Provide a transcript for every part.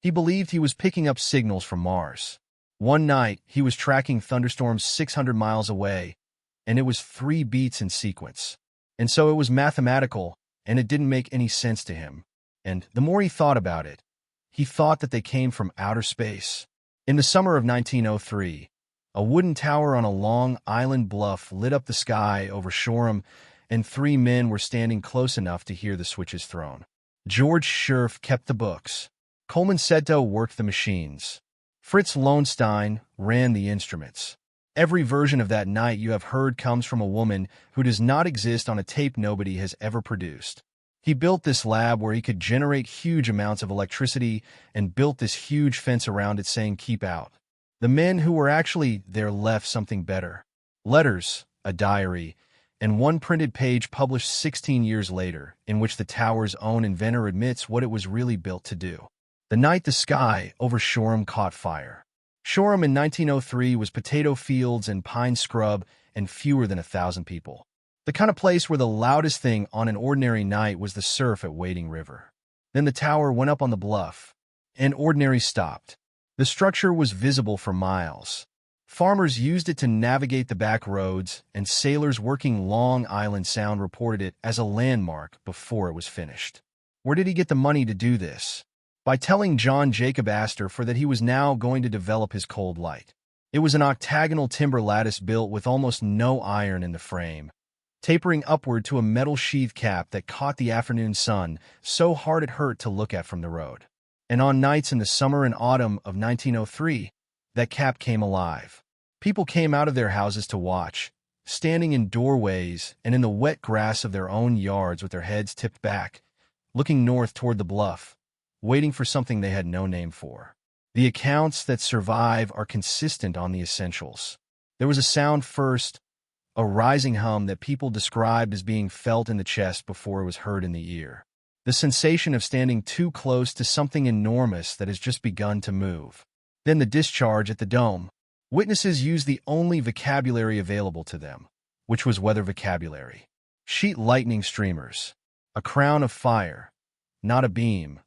He believed he was picking up signals from Mars. One night, he was tracking thunderstorms 600 miles away, and it was 3 beats in sequence. And so it was mathematical, and it didn't make any sense to him. And the more he thought about it, he thought that they came from outer space. In the summer of 1903, a wooden tower on a Long Island bluff lit up the sky over Shoreham, and 3 men were standing close enough to hear the switches thrown. George Scherf kept the books. Coleman Seto worked the machines. Fritz Lohenstein ran the instruments. Every version of that night you have heard comes from a woman who does not exist on a tape nobody has ever produced. He built this lab where he could generate huge amounts of electricity and built this huge fence around it saying, "Keep out." The men who were actually there left something better. Letters, a diary, and one printed page published 16 years later, in which the tower's own inventor admits what it was really built to do. The night the sky over Shoreham caught fire. Shoreham in 1903 was potato fields and pine scrub and fewer than 1,000 people. The kind of place where the loudest thing on an ordinary night was the surf at Wading River. Then the tower went up on the bluff, and ordinary stopped. The structure was visible for miles. Farmers used it to navigate the back roads, and sailors working Long Island Sound reported it as a landmark before it was finished. Where did he get the money to do this? By telling John Jacob Astor that he was now going to develop his cold light. It was an octagonal timber lattice built with almost no iron in the frame, tapering upward to a metal sheath cap that caught the afternoon sun so hard it hurt to look at from the road. And on nights in the summer and autumn of 1903, that cap came alive. People came out of their houses to watch, standing in doorways and in the wet grass of their own yards with their heads tipped back, looking north toward the bluff, waiting for something they had no name for. The accounts that survive are consistent on the essentials. There was a sound first, a rising hum that people described as being felt in the chest before it was heard in the ear. The sensation of standing too close to something enormous that has just begun to move. Then the discharge at the dome. Witnesses used the only vocabulary available to them, which was weather vocabulary. Sheet lightning streamers. A crown of fire. Not a beam.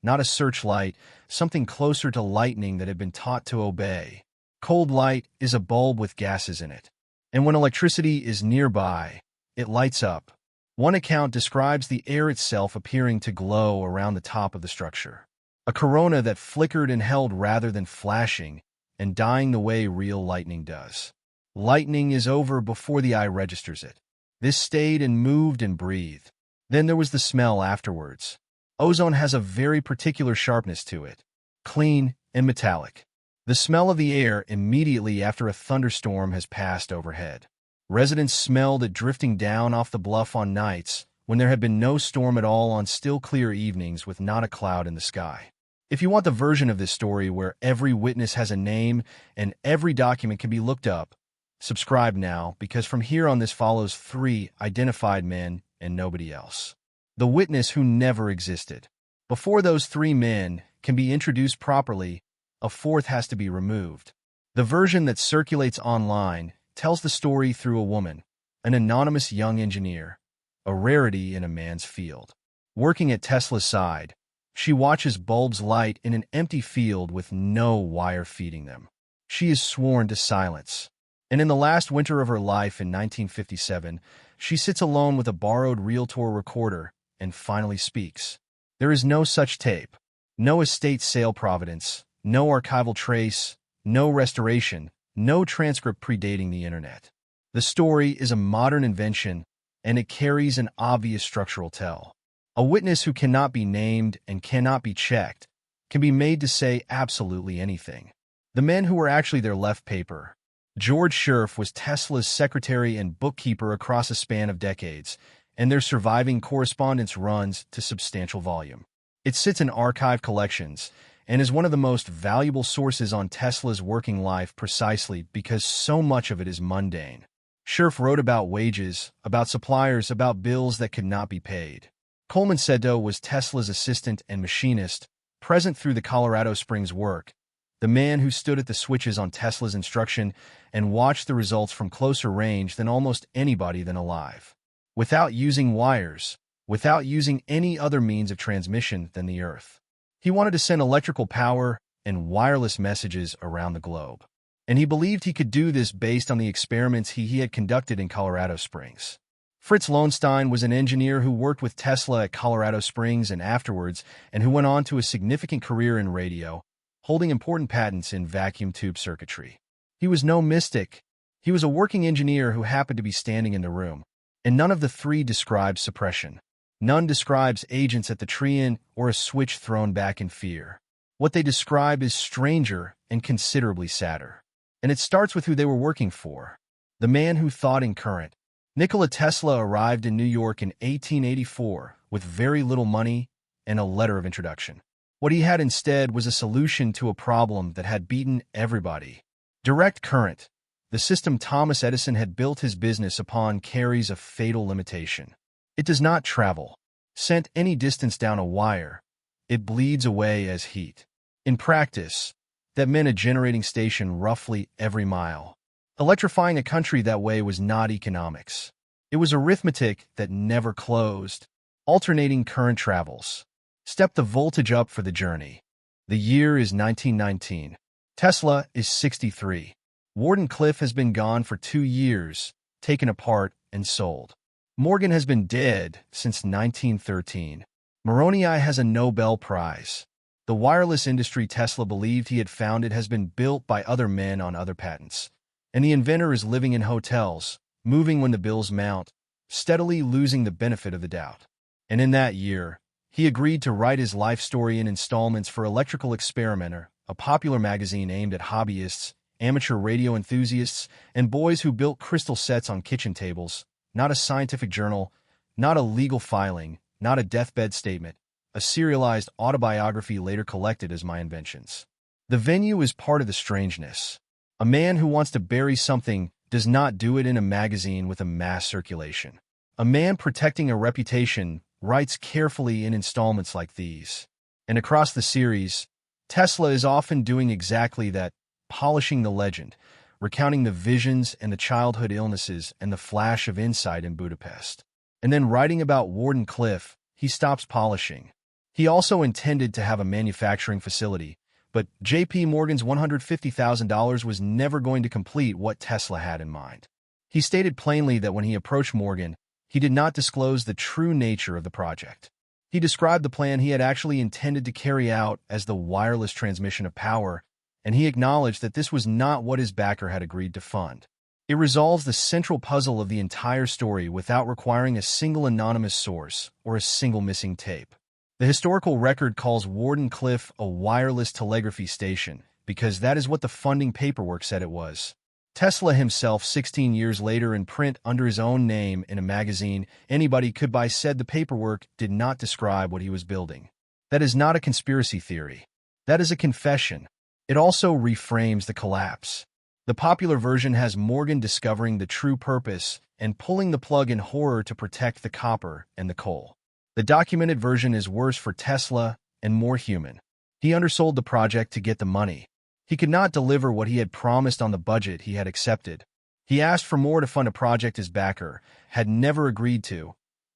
Not a searchlight, something closer to lightning that had been taught to obey. Cold light is a bulb with gases in it. And when electricity is nearby, it lights up. One account describes the air itself appearing to glow around the top of the structure. A corona that flickered and held rather than flashing and dying the way real lightning does. Lightning is over before the eye registers it. This stayed and moved and breathed. Then there was the smell afterwards. Ozone has a very particular sharpness to it, clean and metallic. The smell of the air immediately after a thunderstorm has passed overhead. Residents smelled it drifting down off the bluff on nights when there had been no storm at all on still clear evenings with not a cloud in the sky. If you want the version of this story where every witness has a name and every document can be looked up, subscribe now, because from here on this follows 3 identified men and nobody else. The witness who never existed. Before those 3 men can be introduced properly, a 4th has to be removed. The version that circulates online tells the story through a woman, an anonymous young engineer, a rarity in a man's field. Working at Tesla's side, she watches bulbs light in an empty field with no wire feeding them. She is sworn to silence. And in the last winter of her life in 1957, she sits alone with a borrowed Realtor recorder and finally speaks. There is no such tape, no estate sale providence, no archival trace, no restoration, no transcript predating the internet. The story is a modern invention, and it carries an obvious structural tell. A witness who cannot be named and cannot be checked can be made to say absolutely anything. The men who were actually there left paper. George Scherf was Tesla's secretary and bookkeeper across a span of decades, and their surviving correspondence runs to substantial volume. It sits in archive collections and is one of the most valuable sources on Tesla's working life precisely because so much of it is mundane. Scherf wrote about wages, about suppliers, about bills that could not be paid. Coleman Seto was Tesla's assistant and machinist, present through the Colorado Springs work, the man who stood at the switches on Tesla's instruction and watched the results from closer range than almost anybody then alive. Without using wires, without using any other means of transmission than the earth. He wanted to send electrical power and wireless messages around the globe. And he believed he could do this based on the experiments he had conducted in Colorado Springs. Fritz Lowenstein was an engineer who worked with Tesla at Colorado Springs and afterwards, and who went on to a significant career in radio, holding important patents in vacuum tube circuitry. He was no mystic. He was a working engineer who happened to be standing in the room. And none of the three describes suppression. None describes agents at the tree-in or a switch thrown back in fear. What they describe is stranger and considerably sadder. And it starts with who they were working for. The man who thought in current. Nikola Tesla arrived in New York in 1884 with very little money and a letter of introduction. What he had instead was a solution to a problem that had beaten everybody. Direct current. The system Thomas Edison had built his business upon carries a fatal limitation. It does not travel. Sent any distance down a wire, it bleeds away as heat. In practice, that meant a generating station roughly every mile. Electrifying a country that way was not economics. It was arithmetic that never closed. Alternating current travels. Step the voltage up for the journey. The year is 1919. Tesla is 63. Wardenclyffe has been gone for 2 years, taken apart and sold. Morgan has been dead since 1913. Moroni has a Nobel Prize. The wireless industry Tesla believed he had founded has been built by other men on other patents. And the inventor is living in hotels, moving when the bills mount, steadily losing the benefit of the doubt. And in that year, he agreed to write his life story in installments for Electrical Experimenter, a popular magazine aimed at hobbyists, amateur radio enthusiasts, and boys who built crystal sets on kitchen tables, not a scientific journal, not a legal filing, not a deathbed statement, a serialized autobiography later collected as my inventions. The venue is part of the strangeness. A man who wants to bury something does not do it in a magazine with a mass circulation. A man protecting a reputation writes carefully in installments like these. And across the series, Tesla is often doing exactly that, polishing the legend, recounting the visions and the childhood illnesses and the flash of insight in Budapest. And then writing about Wardenclyffe, he stops polishing. He also intended to have a manufacturing facility, but J.P. Morgan's $150,000 was never going to complete what Tesla had in mind. He stated plainly that when he approached Morgan, he did not disclose the true nature of the project. He described the plan he had actually intended to carry out as the wireless transmission of power, and he acknowledged that this was not what his backer had agreed to fund. It resolves the central puzzle of the entire story without requiring a single anonymous source or a single missing tape. The historical record calls Wardenclyffe a wireless telegraphy station because that is what the funding paperwork said it was. Tesla himself, 16 years later in print under his own name in a magazine anybody could buy, said the paperwork did not describe what he was building. That is not a conspiracy theory. That is a confession. It also reframes the collapse. The popular version has Morgan discovering the true purpose and pulling the plug in horror to protect the copper and the coal. The documented version is worse for Tesla and more human. He undersold the project to get the money. He could not deliver what he had promised on the budget he had accepted. He asked for more to fund a project his backer had never agreed to,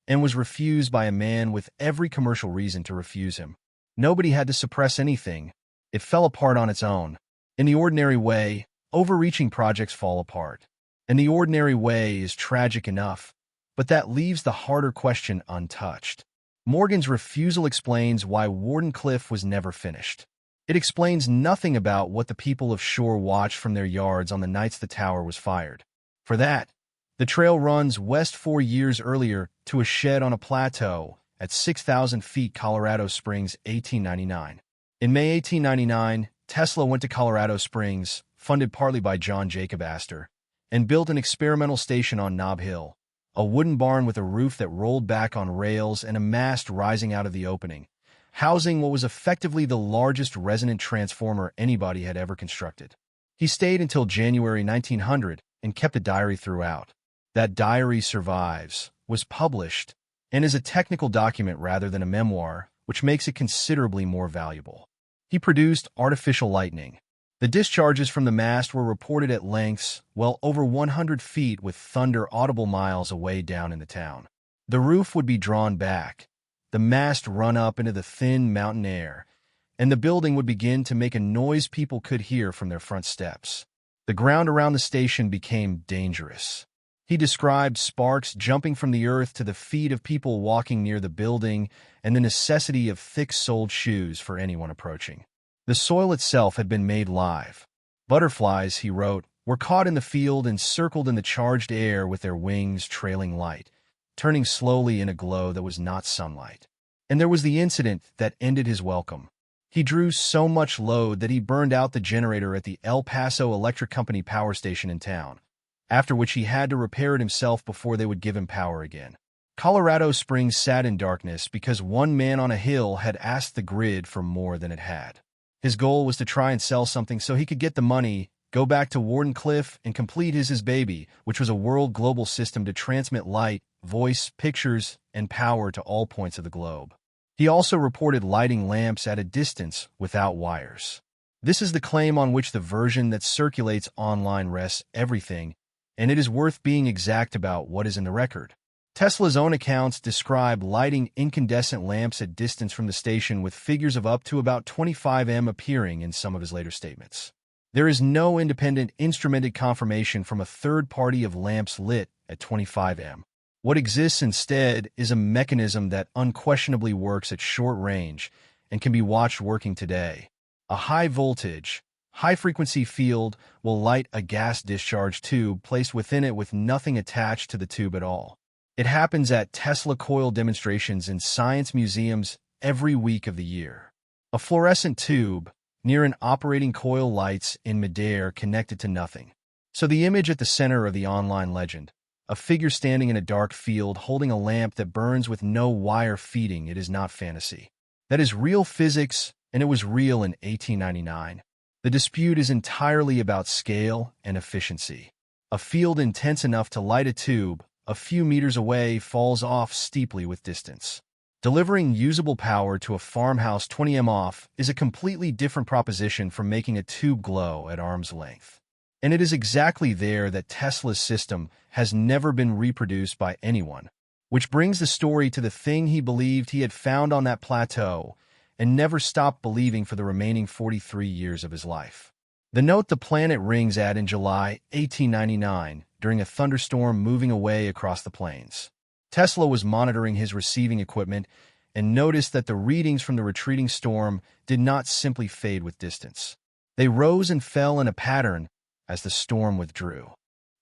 and was refused by a man with every commercial reason to refuse him. Nobody had to suppress anything. It fell apart on its own. In the ordinary way, overreaching projects fall apart. And the ordinary way is tragic enough, but that leaves the harder question untouched. Morgan's refusal explains why Wardenclyffe was never finished. It explains nothing about what the people of Shore watched from their yards on the nights the tower was fired. For that, the trail runs west 4 years earlier to a shed on a plateau at 6,000 feet, Colorado Springs, 1899. In May 1899, Tesla went to Colorado Springs, funded partly by John Jacob Astor, and built an experimental station on Nob Hill, a wooden barn with a roof that rolled back on rails and a mast rising out of the opening, housing what was effectively the largest resonant transformer anybody had ever constructed. He stayed until January 1900 and kept a diary throughout. That diary survives, was published, and is a technical document rather than a memoir, which makes it considerably more valuable. He produced artificial lightning. The discharges from the mast were reported at lengths well over 100 feet with thunder audible miles away down in the town. The roof would be drawn back, the mast run up into the thin mountain air, and the building would begin to make a noise people could hear from their front steps. The ground around the station became dangerous. He described sparks jumping from the earth to the feet of people walking near the building and the necessity of thick-soled shoes for anyone approaching. The soil itself had been made live. Butterflies, he wrote, were caught in the field and circled in the charged air with their wings trailing light, turning slowly in a glow that was not sunlight. And there was the incident that ended his welcome. He drew so much load that he burned out the generator at the El Paso Electric Company power station in town, after which he had to repair it himself before they would give him power again. Colorado Springs sat in darkness because one man on a hill had asked the grid for more than it had. His goal was to try and sell something so he could get the money, go back to Wardenclyffe, and complete his baby, which was a world global system to transmit light, voice, pictures, and power to all points of the globe. He also reported lighting lamps at a distance without wires. This is the claim on which the version that circulates online rests everything, and it is worth being exact about what is in the record. Tesla's own accounts describe lighting incandescent lamps at distance from the station, with figures of up to about 25 m appearing in some of his later statements. There is no independent instrumented confirmation from a third party of lamps lit at 25 m. What exists instead is a mechanism that unquestionably works at short range and can be watched working today. A high-voltage, high-frequency field will light a gas discharge tube placed within it with nothing attached to the tube at all. It happens at Tesla coil demonstrations in science museums every week of the year. A fluorescent tube near an operating coil lights in midair connected to nothing. So the image at the center of the online legend, a figure standing in a dark field holding a lamp that burns with no wire feeding it, is not fantasy. That is real physics, and it was real in 1899. The dispute is entirely about scale and efficiency. A field intense enough to light a tube a few meters away falls off steeply with distance. Delivering usable power to a farmhouse 20 m off is a completely different proposition from making a tube glow at arm's length. And it is exactly there that Tesla's system has never been reproduced by anyone, which brings the story to the thing he believed he had found on that plateau and never stopped believing for the remaining 43 years of his life. The note the planet rings at in July 1899 during a thunderstorm moving away across the plains. Tesla was monitoring his receiving equipment and noticed that the readings from the retreating storm did not simply fade with distance. They rose and fell in a pattern as the storm withdrew.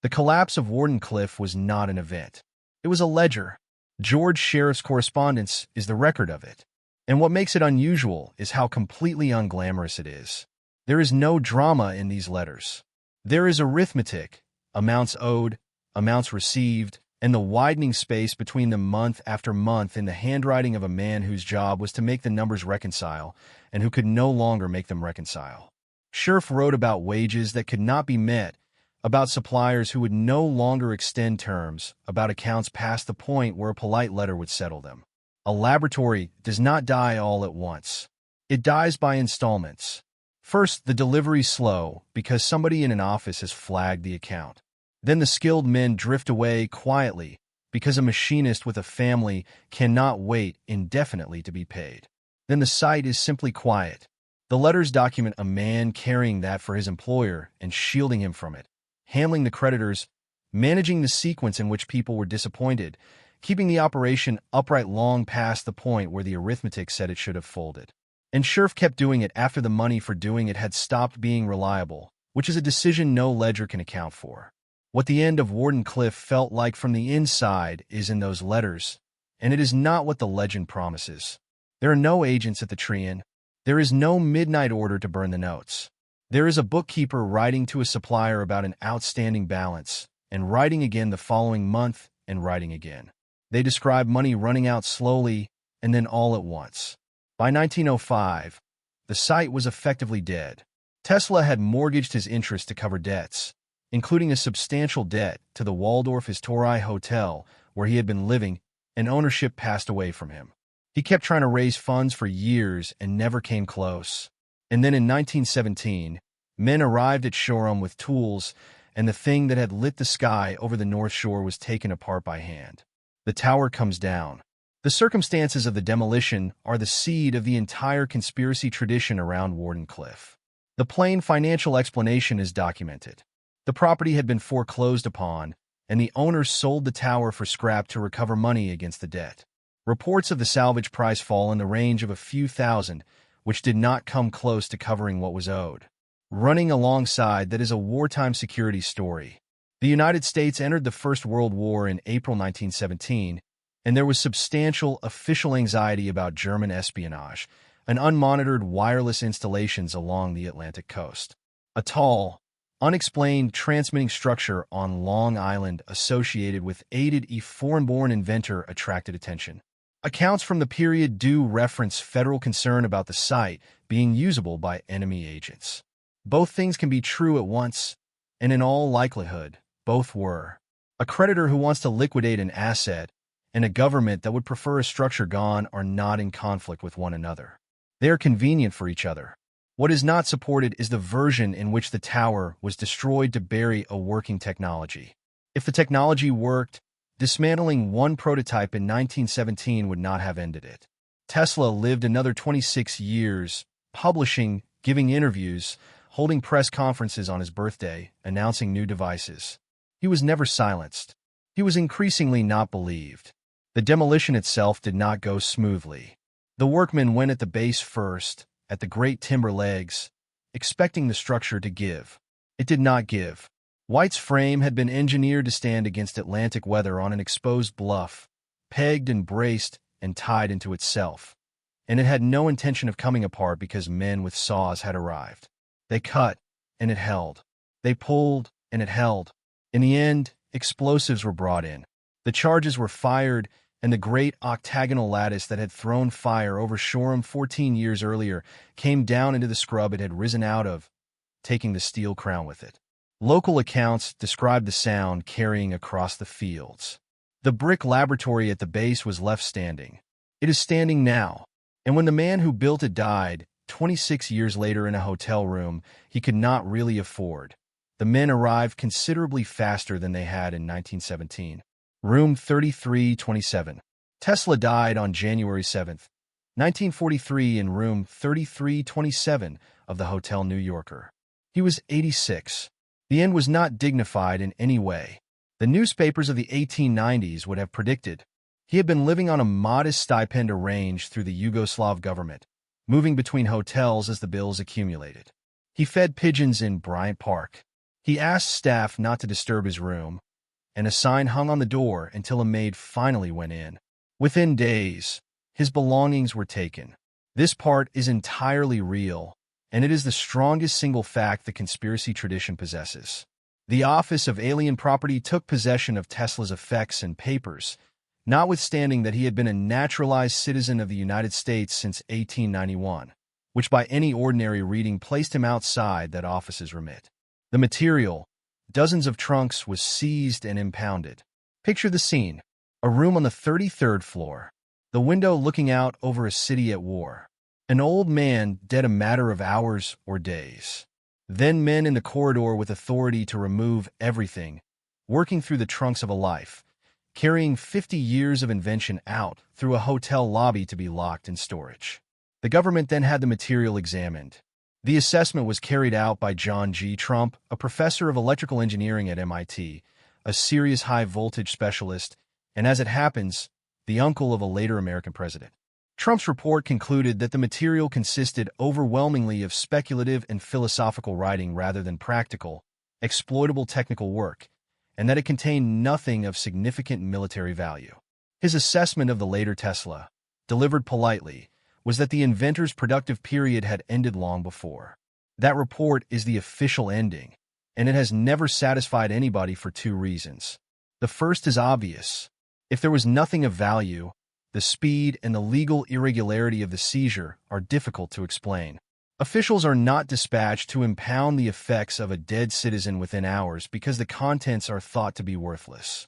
The collapse of Wardenclyffe was not an event. It was a ledger. George Sheriff's correspondence is the record of it. And what makes it unusual is how completely unglamorous it is. There is no drama in these letters. There is arithmetic, amounts owed, amounts received, and the widening space between them month after month in the handwriting of a man whose job was to make the numbers reconcile and who could no longer make them reconcile. Sheriff wrote about wages that could not be met, about suppliers who would no longer extend terms, about accounts past the point where a polite letter would settle them. A laboratory does not die all at once. It dies by installments. First, the delivery's slow because somebody in an office has flagged the account. Then the skilled men drift away quietly because a machinist with a family cannot wait indefinitely to be paid. Then the site is simply quiet. The letters document a man carrying that for his employer and shielding him from it, handling the creditors, managing the sequence in which people were disappointed, keeping the operation upright long past the point where the arithmetic said it should have folded. And Sheriff kept doing it after the money for doing it had stopped being reliable, which is a decision no ledger can account for. What the end of Wardenclyffe felt like from the inside is in those letters, and it is not what the legend promises. There are no agents at the Trian. There is no midnight order to burn the notes. There is a bookkeeper writing to a supplier about an outstanding balance, and writing again the following month, and writing again. They describe money running out slowly, and then all at once. By 1905, the site was effectively dead. Tesla had mortgaged his interest to cover debts, including a substantial debt to the Waldorf Astoria Hotel where he had been living, and ownership passed away from him. He kept trying to raise funds for years and never came close. And then in 1917, men arrived at Shoreham with tools, and the thing that had lit the sky over the North Shore was taken apart by hand. The tower comes down. The circumstances of the demolition are the seed of the entire conspiracy tradition around Wardenclyffe. The plain financial explanation is documented. The property had been foreclosed upon, and the owners sold the tower for scrap to recover money against the debt. Reports of the salvage price fall in the range of a few thousand, which did not come close to covering what was owed. Running alongside that is a wartime security story. The United States entered the First World War in April 1917, and there was substantial official anxiety about German espionage and unmonitored wireless installations along the Atlantic coast. A tall, unexplained transmitting structure on Long Island associated with aided a foreign-born inventor attracted attention. Accounts from the period do reference federal concern about the site being usable by enemy agents. Both things can be true at once, and in all likelihood, both were. A creditor who wants to liquidate an asset and a government that would prefer a structure gone are not in conflict with one another. They are convenient for each other. What is not supported is the version in which the tower was destroyed to bury a working technology. If the technology worked, dismantling one prototype in 1917 would not have ended it. Tesla lived another 26 years, publishing, giving interviews, holding press conferences on his birthday, announcing new devices. He was never silenced. He was increasingly not believed. The demolition itself did not go smoothly. The workmen went at the base first, at the great timber legs, expecting the structure to give. It did not give. White's frame had been engineered to stand against Atlantic weather on an exposed bluff, pegged and braced and tied into itself. And it had no intention of coming apart because men with saws had arrived. They cut, and it held. They pulled, and it held. In the end, explosives were brought in. The charges were fired, and the great octagonal lattice that had thrown fire over Shoreham 14 years earlier came down into the scrub it had risen out of, taking the steel crown with it. Local accounts described the sound carrying across the fields. The brick laboratory at the base was left standing. It is standing now, and when the man who built it died, 26 years later in a hotel room he could not really afford, the men arrived considerably faster than they had in 1917. Room 3327. Tesla died on January 7, 1943 in room 3327 of the Hotel New Yorker. He was 86. The end was not dignified in any way. The newspapers of the 1890s would have predicted. He had been living on a modest stipend arranged through the Yugoslav government, moving between hotels as the bills accumulated. He fed pigeons in Bryant Park. He asked staff not to disturb his room, and a sign hung on the door until a maid finally went in. Within days, his belongings were taken. This part is entirely real, and it is the strongest single fact the conspiracy tradition possesses. The Office of Alien Property took possession of Tesla's effects and papers, notwithstanding that he had been a naturalized citizen of the United States since 1891, which by any ordinary reading placed him outside that office's remit. The material, dozens of trunks, was seized and impounded. Picture the scene. A room on the 33rd floor. The window looking out over a city at war. An old man dead a matter of hours or days. Then men in the corridor with authority to remove everything, working through the trunks of a life, carrying 50 years of invention out through a hotel lobby to be locked in storage. The government then had the material examined. The assessment was carried out by John G. Trump, a professor of electrical engineering at MIT, a serious high-voltage specialist, and as it happens, the uncle of a later American president. Trump's report concluded that the material consisted overwhelmingly of speculative and philosophical writing rather than practical, exploitable technical work, and that it contained nothing of significant military value. His assessment of the later Tesla, delivered politely, was that the inventor's productive period had ended long before. That report is the official ending, and it has never satisfied anybody for two reasons. The first is obvious. If there was nothing of value, the speed and the legal irregularity of the seizure are difficult to explain. Officials are not dispatched to impound the effects of a dead citizen within hours because the contents are thought to be worthless.